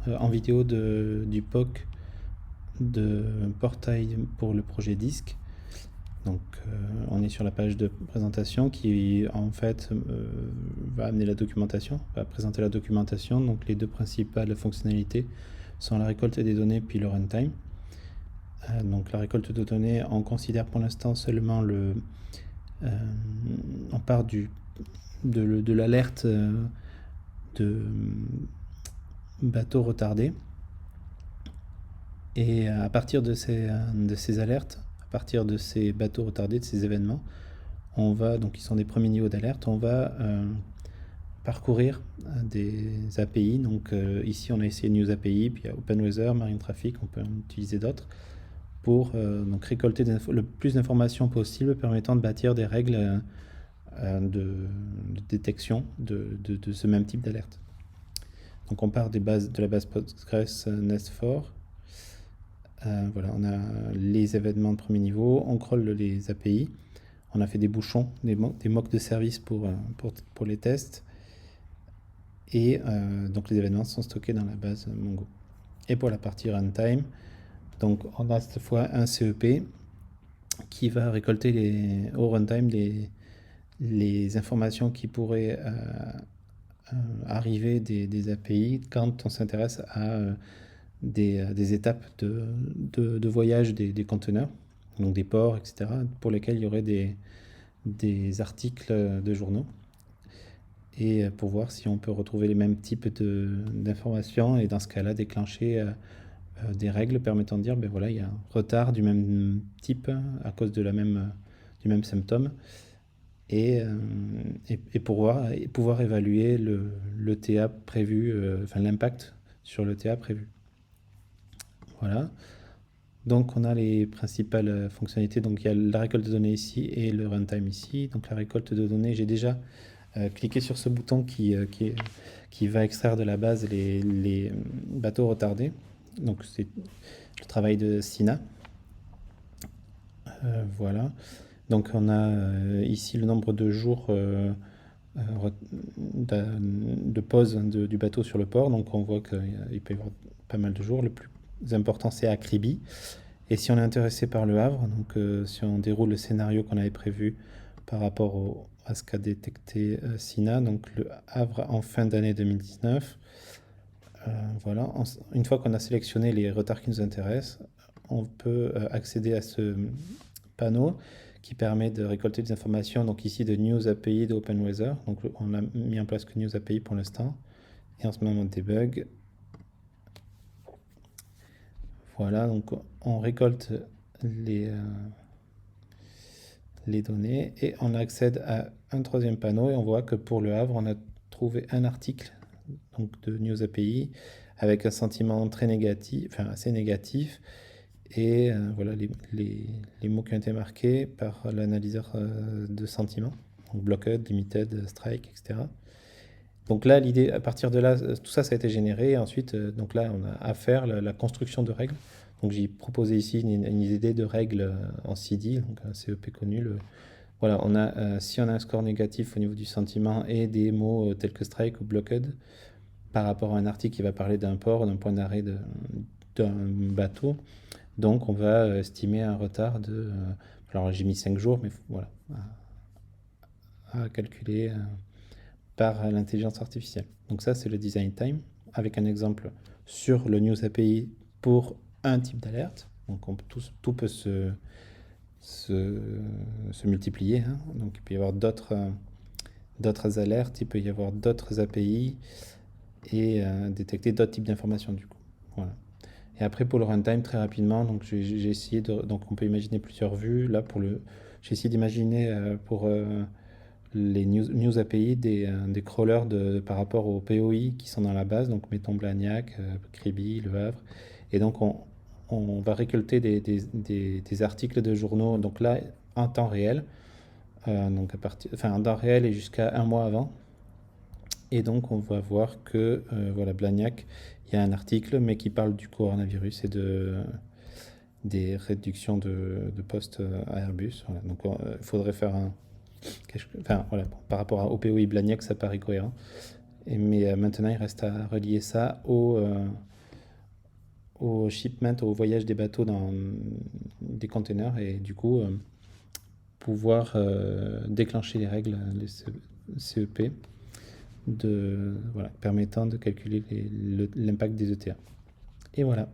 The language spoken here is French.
en vidéo du POC de portail pour le projet DISC. Donc on est sur la page de présentation qui en fait va amener la documentation, va présenter la documentation. Donc les deux principales fonctionnalités sont la récolte des données puis le runtime. Donc la récolte de données, on considère pour l'instant seulement on part de l'alerte de bateaux retardés. Et à partir de ces alertes, à partir de ces bateaux retardés, de ces événements, on va, donc qui sont des premiers niveaux d'alerte, on va parcourir des API. Donc ici, on a essayé News API, puis il y a OpenWeather, Marine Traffic, on peut en utiliser d'autres, pour donc récolter le plus d'informations possible permettant de bâtir des règles de détection de ce même type d'alerte. Donc on part de la base Postgres Nest4. Voilà, on a les événements de premier niveau, on crawl les API, on a fait des bouchons, des mocks de service pour les tests, et donc les événements sont stockés dans la base Mongo. Et pour la partie runtime, donc on a cette fois un CEP qui va récolter au runtime les informations qui pourraient arriver des API quand on s'intéresse à des étapes de voyage des conteneurs, donc des ports, etc., pour lesquels il y aurait des articles de journaux, et pour voir si on peut retrouver les mêmes types d'informations, et dans ce cas-là déclencher des règles permettant de dire, ben voilà, il y a un retard du même type à cause du même symptôme, et pouvoir évaluer le TA prévu, enfin l'impact sur le TA prévu. Voilà. Donc on a les principales fonctionnalités. Donc il y a la récolte de données ici et le runtime ici. Donc la récolte de données, j'ai déjà cliqué sur ce bouton qui va extraire de la base les bateaux retardés. Donc c'est le travail de Sina. Voilà. Donc on a ici le nombre de jours de pause du bateau sur le port. Donc on voit qu'il peut y avoir pas mal de jours. Le plus important, c'est Acribi. Et si on est intéressé par le Havre, donc si on déroule le scénario qu'on avait prévu par rapport à ce qu'a détecté Sina, donc le Havre en fin d'année 2019, voilà. Une fois qu'on a sélectionné les retards qui nous intéressent, on peut accéder à ce panneau qui permet de récolter des informations, donc ici de News API d'OpenWeather. Donc on a mis en place que News API pour l'instant, et en ce moment debug. Voilà, donc on récolte les données et on accède à un troisième panneau, et on voit que pour le Havre, on a trouvé un article donc de News API avec un sentiment très négatif, enfin assez négatif, et voilà les mots qui ont été marqués par l'analyseur de sentiments, donc blocked, limited, strike, etc. Donc là, l'idée, à partir de là, tout ça, ça a été généré. Et ensuite, donc là, on a à faire la construction de règles. Donc j'ai proposé ici une idée de règles en CD, donc un CEP connu. Voilà, si on a un score négatif au niveau du sentiment et des mots tels que strike ou blocked, par rapport à un article qui va parler d'un port, d'un point d'arrêt d'un bateau, donc on va estimer un retard alors j'ai mis 5 jours, mais voilà, à calculer par l'intelligence artificielle. Donc ça, c'est le design time, avec un exemple sur le News API pour un type d'alerte. Donc tout peut se multiplier, hein. Donc il peut y avoir d'autres alertes, il peut y avoir d'autres API, et détecter d'autres types d'informations du coup. Voilà. Et après pour le runtime, très rapidement, donc j'ai essayé donc on peut imaginer plusieurs vues. Là j'ai essayé d'imaginer pour les news API des crawlers par rapport aux POI qui sont dans la base, donc mettons Blagnac, Kribi, Le Havre. Et donc on va récolter des articles de journaux, donc là en temps réel, donc en temps réel et jusqu'à un mois avant. Et donc on va voir que voilà, Blagnac, il y a un article mais qui parle du coronavirus et des réductions de postes à Airbus. Voilà. Donc il faudrait faire enfin voilà, par rapport au POI Blagnac, ça paraît cohérent. Mais maintenant il reste à relier ça au shipment, au voyage des bateaux dans des containers et du coup pouvoir déclencher les règles, les CEP, voilà, permettant de calculer l'impact des ETA. Et voilà.